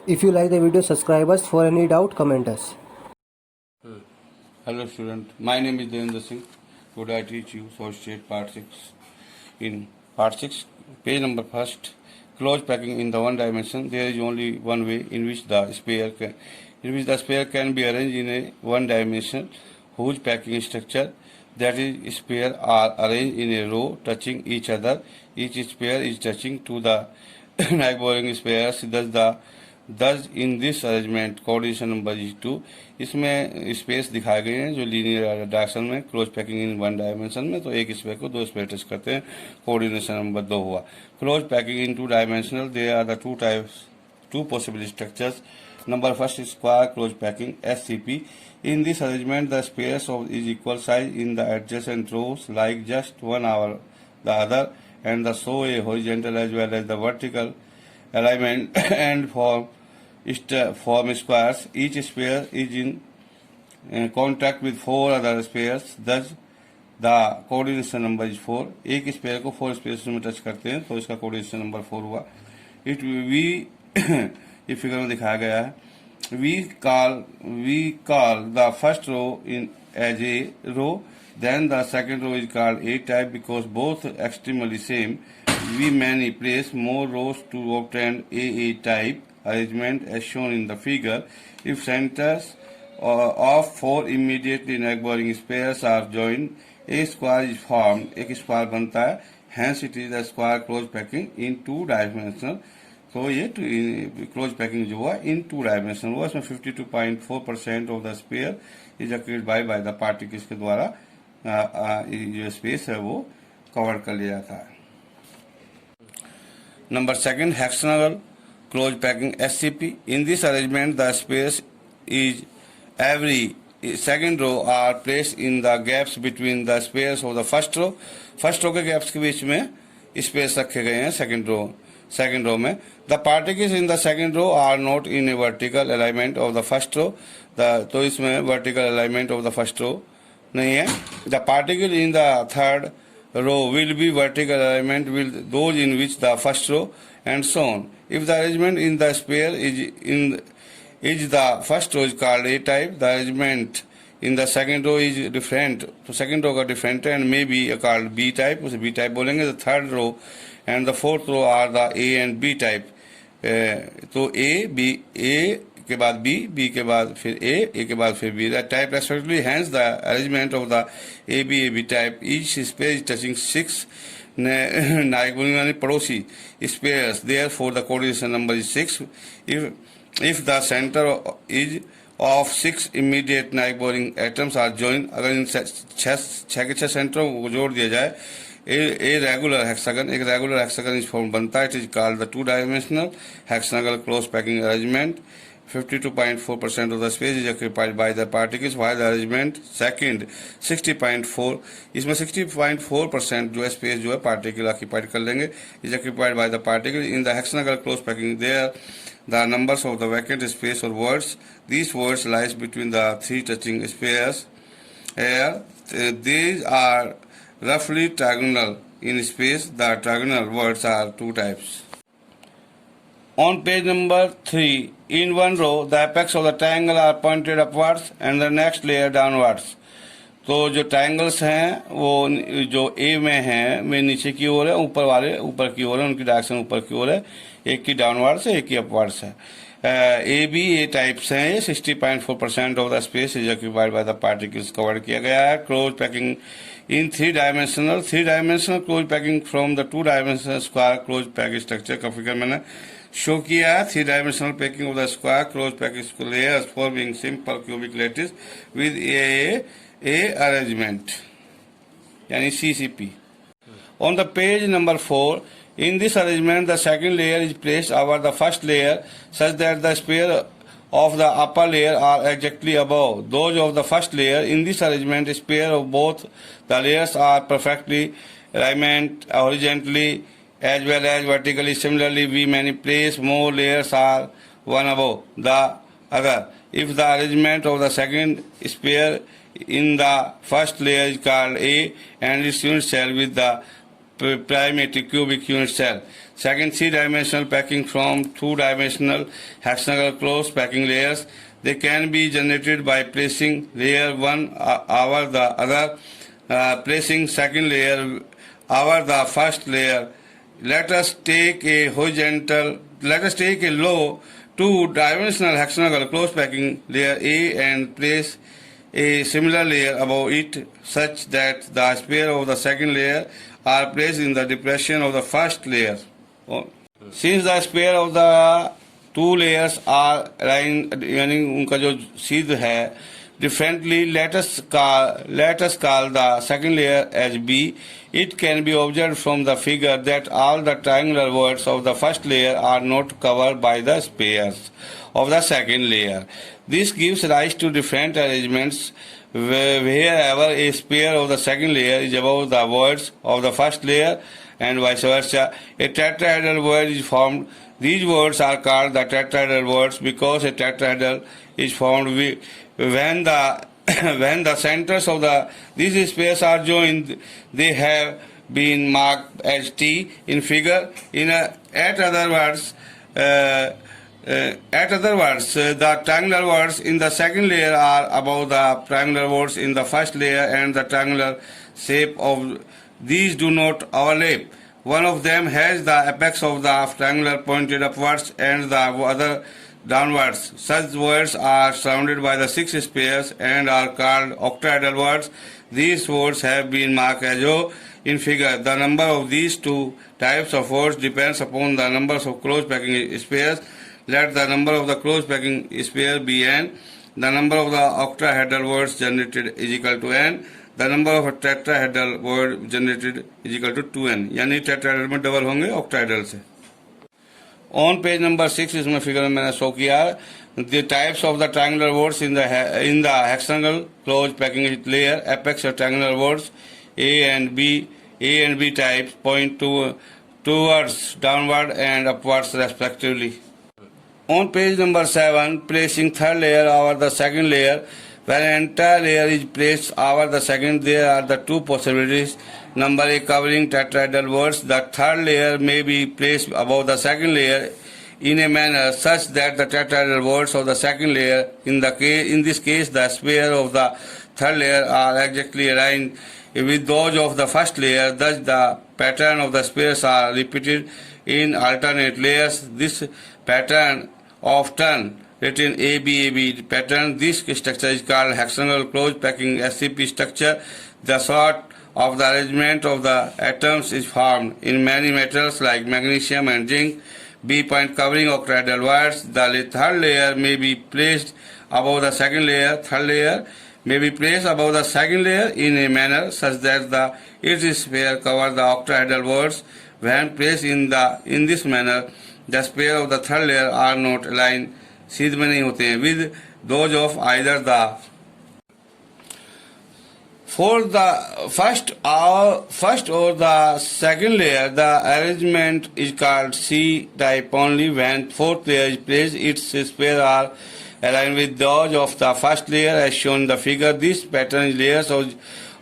If you like the video, subscribe us. For any doubt, comment us. Hello student, my name is Devendra Singh. Today I teach you Associate Part 6. In Part 6, page number first, close packing in the one dimension. There is only one way in which the sphere can be arranged in a one dimension whose packing structure, that is sphere, are arranged in a row touching each other. Each sphere is touching to the neighboring spheres. Thus in this arrangement coordination number is 2. इसमें space दिखाए गए हैं जो linear direction में close packing in one dimension में, तो एक spare को दो स्पेयर टच करते हैं, कोऑर्डिनेशन नंबर 2 हुआ. Close packing in two dimensional, there are the two possible structures. Number first square close packing SCP. In this arrangement the spares is equal size in the adjacent rows, like just one over the other, and the show a horizontal as well as the vertical alignment and form squares. Each sphere is in contact with 4 other spheres. Thus the coordination number is 4. एक spare को 4 spheres में touch करते हैं तो इसका coordination number 4 हुआ. It we ये figure में दिखाया गया है. we call the first row in as a row, then the second row is called A type because both extremely same. We may place more rows to obtain AA type arrangement as shown in the figure. If centers of 4 immediately neighboring spheres are joined, a square is formed. एक square बनता है. Hence it is a square close packing in 2 dimensional. तो ये close packing जो हुआ इन 2 dimension हुआ, इसमें 52.4% of the spare is occupied by the particles के द्वारा जो स्पेस है वो कवर कर लिया जाता है. Number second, hexagonal close packing SCP. In this arrangement the space is every second row are placed in the gaps between the spares of the first row. First row के gaps के बीच में space रखे गए हैं second row में. The particles in the second row are not in a vertical alignment of the first row. तो इसमें vertical alignment of the first row नहीं है. The particle in the third row will be vertical alignment with those in which the first row and so on. If the arrangement in the sphere is the first row is called A type. The arrangement in the second row is different. तो second row का different and may be called B type. उसे B type बोलेंगे. The third row and the fourth row are the A and B type. तो A के बाद B के बाद फिर A के बाद फिर B. That type respectively. Hence the arrangement of the AB type. Each space is touching 6 neighboring पड़ोसी spares. Therefore the coordination number is 6. If the center is of 6 immediate neighboring atoms are joined, अगर इन 6 सेंटरों को जोड़ दिया जाए, एक regular hexagon इस form बनता है. It is called the 2 dimensional hexagonal close packing arrangement. 52.4% of the space is occupied by the particles, while the arrangement second 60.4, इसमें 60.4% जो है स्पेस जो है पार्टिकल ऑक्यूपाइड कर लेंगे, is occupied by the particle. In the hexagonal close packing there the numbers of the vacant space or words. These words lies between the 3 touching spheres. Here these are roughly trigonal in space. The trigonal words are 2 types. On page number 3, in one row the apex of the triangle are pointed upwards and the next layer downwards. तो जो triangles हैं वो जो ए में हैं वे नीचे की ओर है, ऊपर वाले ऊपर की ओर है, उनकी डायरेक्शन ऊपर की ओर है. एक की डाउनवर्ड्स है, एक की अपवर्ड्स है. ए टाइप्स हैं. ये 60.4% of the space is occupied by the particles cover किया गया है. Close packing in 3 dimensional close packing from the 2 dimensional square close packing structure का फिगर मैंने शो किया है. 3 dimensional packing of the square close packing layers forming simple cubic lattice with A arrangement, यानी CCP. On the page number 4, in this arrangement the second layer is placed over the first layer such that the sphere of the upper layer are exactly above those of the first layer. In this arrangement the sphere of both the layers are perfectly aligned horizontally as well as vertically. Similarly we may place more layers are one above the other. If the arrangement of the second sphere in the first layer is called A and its unit cell with the primary cubic unit cell. Second, three-dimensional packing from two-dimensional hexagonal close packing layers. They can be generated by placing layer one over the other, placing second layer over the first layer. Let us take a low two-dimensional hexagonal close packing layer A and place a similar layer above it such that the sphere of the second layer are placed in the depression of the first layer. Since the sphere of the two layers are aligned, यानी उनका जो सीध है differently, let us call the second layer as B. It can be observed from the figure that all the triangular words of the first layer are not covered by the spheres of the second layer. This gives rise to different arrangements wherever a sphere of the second layer is above the words of the first layer and vice versa. A tetrahedral word is formed. These words are called the tetrahedral words because a tetrahedral is formed when the centers of these spheres are joined. They have been marked as T in figure. At other words, the triangular words in the second layer are above the triangular words in the first layer, and the triangular shape of these do not overlap. One of them has the apex of the triangular pointed upwards and the other downwards. Such words are surrounded by the six spheres and are called octahedral words. These words have been marked as O in figure. The number of these two types of words depends upon the numbers of close packing spheres. Let the number of the close packing sphere be n. The number of the octahedral words generated is equal to n. The number of a tetrahedral word generated is equal to 2n. यानी tetrahedral में double होंगे octahedral से. On page number 6 इसमें figure में मैंने show किया the types of the triangular words in the hexagonal close packing layer. Apex of triangular words A and B types point towards downward and upwards respectively. On page number 7, placing third layer over the second layer. When an entire layer is placed over the second, there are the two possibilities. Number A, covering tetrahedral words. The third layer may be placed above the second layer in a manner such that the tetrahedral words of the second layer, in this case the sphere of the third layer, are exactly aligned with those of the first layer. Thus the pattern of the spheres are repeated in alternate layers. This pattern often written ABAB pattern. This structure is called hexagonal close packing SCP structure. The sort of the arrangement of the atoms is formed in many metals like magnesium and zinc. B point, covering octahedral words. The third layer may be placed above the second layer. Third layer may be placed above the second layer in a manner such that its sphere covers the octahedral words. When placed in this manner, the sphere of the third layer are not aligned, सीध में नहीं होते हैं, with those of either the. For the first or the second layer, the arrangement is called C type only. When fourth layer is placed, its spheres are aligned with those of the first layer as shown in the figure. This pattern in layers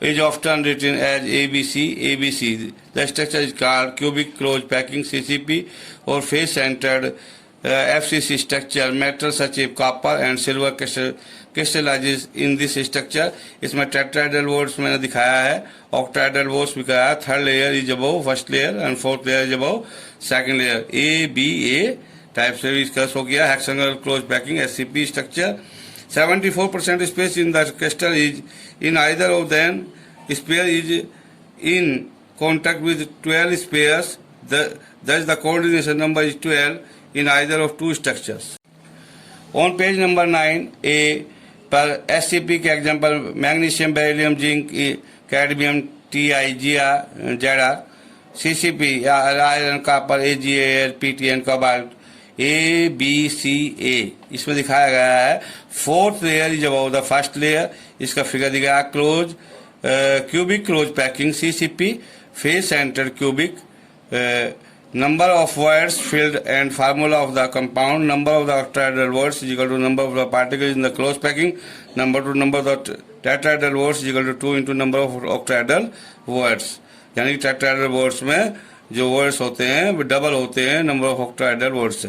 is often written as ABC. The structure is called cubic close packing CCP or face-centered FCC structure. Metals such as copper and silver crystallizes in this structure. इसमें tetrahedral words मैंने दिखाया है, octahedral words भी दिखाया है. Third layer is above first layer and fourth layer is above second layer. A type से भी इसका शो किया. Hexagonal close packing SCP structure. 74% space in the crystal is in either of them. Sphere is in contact with 12 spheres. Thus the coordination number is 12 in either of two structures. On page number 9, A पर SCP के example magnesium, beryllium, zinc, cadmium, TiGr, Zr, CCP iron, copper, AgAl, PTN, cobalt, ABCA इसमें दिखाया गया है. Fourth layer is about the first layer. इसका figure दिया गया. Close cubic close packing CCP, face centered cubic, number of words filled and formula of the compound. Number of the octahedral words is equal to number of the particles in the close packing. Number of the tetrahedral words is equal to 2 into number of octahedral words. यानी tetrahedral words में जो words होते हैं वो double होते हैं number of octahedral void से।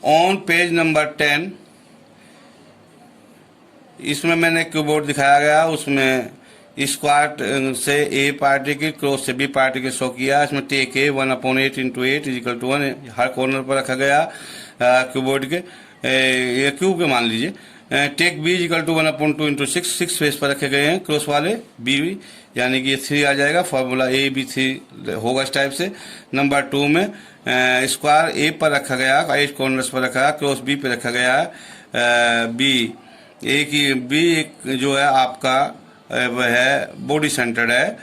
On page number 10 इसमें मैंने कीबोर्ड दिखाया गया, उसमें स्क्वायर से ए पार्टिकल क्रॉस से बी पार्टिकल शो किया। इसमें टेक ए 1/8 × 8 इजिकल टू 1 हर कॉर्नर पर रखा गया कीबोर्ड के, ये क्यूब के मान लीजिए। Take B equal to 1/2 × 6 6 face पर रखे गए हैं क्रॉस वाले बी, यानी कि ये 3 आ जाएगा। फॉर्मूला ए बी 3 होगा इस टाइप से। नंबर 2 में स्क्वायर ए पर रखा गया, 8 कॉर्नर्स पर रखा गया, क्रॉस बी पे रखा गया बी। ए की बी जो है आपका वह है बॉडी सेंटर्ड है।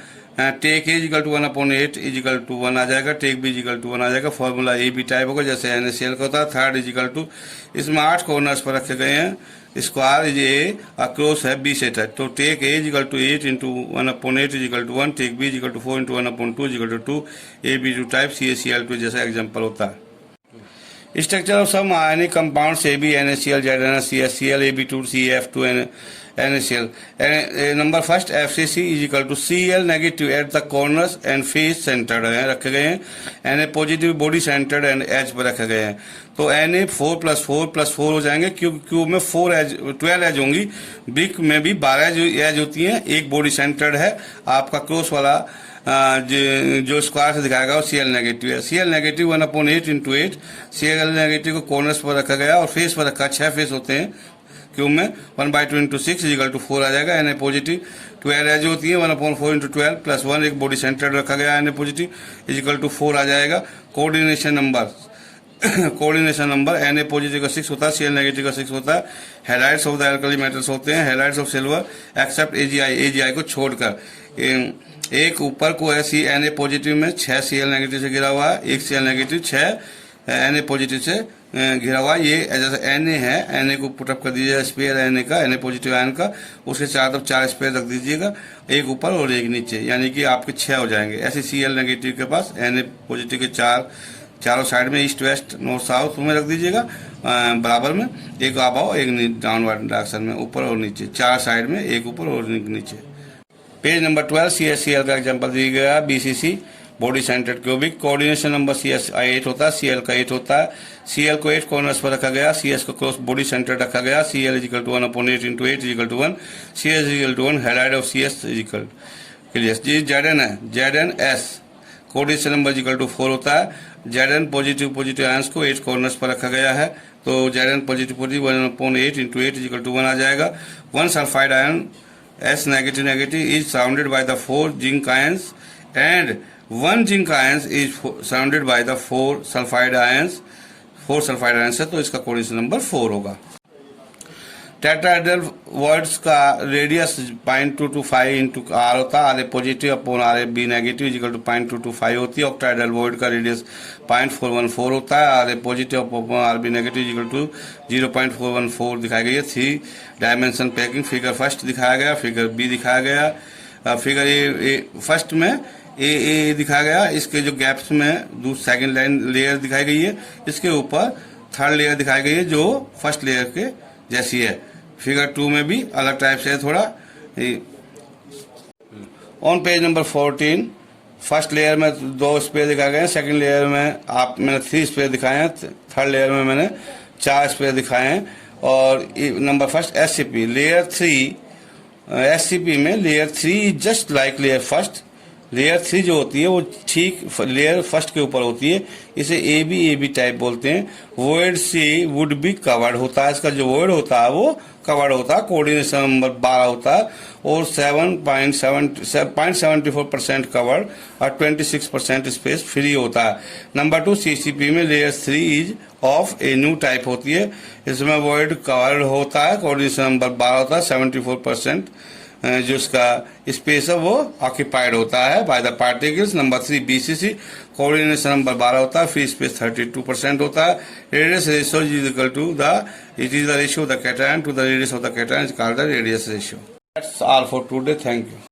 Take A equal to 1/8 equal to 1 आ जाएगा, टेक बी इजिकल टू 1 आ जाएगा। फॉर्मूला ए बी टाइप होगा जैसे NaCl का होता है। थर्ड इजिकल टू, इसमें 8 कॉर्नर्स पर रखे गए हैं, स्क्वायर इज ए और क्रॉस है बी सेट है। तो take A equal to 8 × 1/8 equal to 1, take B equal to 4 × 1/2 equal to 2, AB2 type CaCl2 जैसा एग्जाम्पल होता है। Structure of some ionic compounds AB NaCl ZnS CaCl AB2 CF2 NaCl। Number first FCC equal to Cl negative at the corners and face centred है रखे गए हैं। Na positive body centred and edge पर रखे गए हैं। तो Na 4 + 4 + 4 हो जाएंगे, क्यूब में 4 एज 12 एज होंगी, ब्रिक में भी 12 एज होती हैं। एक बॉडी सेंटर्ड है आपका क्रॉस वाला जो स्क्वायर से दिखाएगा वो Cl नेगेटिव है। Cl नेगेटिव 1/8 × 8, Cl नेगेटिव को कॉर्नर्स पर रखा गया और फेस पर रखा, 6 फेस होते हैं क्यूब में। 1/2 × 6 इजिकल टू 4 आ जाएगा। Na पॉजिटिव 12 एज होती है, 1/4 × 12 + 1 एक बॉडी सेंटर रखा गया Na पॉजिटिव इजिकल टू 4 आ जाएगा। Coordination number coordination number Na positive का 6 होता है, Cl नेगेटिव का 6 होता है। Halides of the alkali metals होते हैं, halides of silver except AgI को छोड़कर। एक ऊपर को है Na पॉजिटिव में 6 Cl नेगेटिव से घिरा हुआ है, एक Cl नेगेटिव 6 Na पॉजिटिव से घिरा हुआ। ये जैसे Na है, Na को पुटअप कर दीजिएगा स्पेयर Na का, Na पॉजिटिव आयन का, उसके चारों तरफ 4 स्पेयर रख दीजिएगा, एक ऊपर और एक नीचे, यानी कि आपके 6 हो जाएंगे। ऐसे Cl नेगेटिव के पास Na पॉजिटिव के चारों साइड में ईस्ट वेस्ट नॉर्थ साउथ में रख दीजिएगा बराबर में, एक अबाव एक डाउनवर्ड डायरेक्शन में, ऊपर और नीचे, 4 साइड में, एक ऊपर और नीचे। पेज नंबर 12 CaCl का एग्जांपल दिया गया। BCC body centred cubic. Coordination number CS 8 होता है, Cl का 8 होता है। Cl को 8 कॉर्नर्स पर रखा गया, CS को क्रॉस बॉडी सेंटर्ड रखा गया। Cl equal to 1/8 × 8 equal to 1, CS equal to 1, halide of CS equal clear. जी Zn है, ZnS coordination number equal to 4 होता है। Zn पॉजिटिव आयंस को 8 कॉर्नर्स पर रखा गया है, तो Zn पॉजिटिव 1/8 × 8 इजिकल टू 1 आ जाएगा। 1 sulphide ion S negative is surrounded by the 4 zinc ions and 1 zinc ions is surrounded by the 4 sulfide ions। 4 sulfide ions है तो इसका कोऑर्डिनेशन नंबर 4 होगा। टेट्राहेड्रल वर्ड्स का रेडियस 0.225 × R होता है, Ra positive upon Ra B negative equal to 0.225 होती है। Octahedral word का रेडियस 0.414 होता है, Ra positive upon Rb negative equal to 0.414 दिखाई गई है। 3 डायमेंशन पैकिंग फिगर फर्स्ट दिखाया गया, फिगर बी दिखाया गया। फिगर ए फर्स्ट में ए दिखाया गया, इसके जो गैप्स में सेकंड लाइन लेयर दिखाई गई है, इसके ऊपर थर्ड लेयर दिखाई गई है जो फर्स्ट लेयर के जैसी है। फिगर 2 में भी अलग टाइप से है थोड़ा। On page number 14 first layer में 2 स्पेयर दिखाए गए हैं, सेकंड लेयर में मैंने 3 स्पेयर दिखाए हैं, थर्ड लेयर में मैंने 4 स्पेयर दिखाए हैं। और number first SCP layer 3, SCP में layer 3 just like layer first. Layer 3 जो होती है वो ठीक लेयर फर्स्ट के ऊपर होती है, इसे AB टाइप बोलते हैं। वर्ड से वुड बी कवर्ड होता है, इसका जो वर्ड होता है वो कवर्ड होता है। कोऑर्डिनेशन नंबर 12 होता है और 0.74% कवर्ड और 26% स्पेस फ्री होता है। नंबर 2 CCP में layer 3 is of a new type होती है, इसमें वर्ड कवर्ड होता है, कोऑर्डिनेशन नंबर 12 होता है। 74% जो इसका स्पेस है वो ऑक्यूपाइड होता है by the particles. Number 3 BCC coordination number 12 होता है, फ्री स्पेस 32% होता है। Radius ratio is equal to it is the ratio of the cation to the radius of the cation is called the radius ratio. That's all for today, thank you.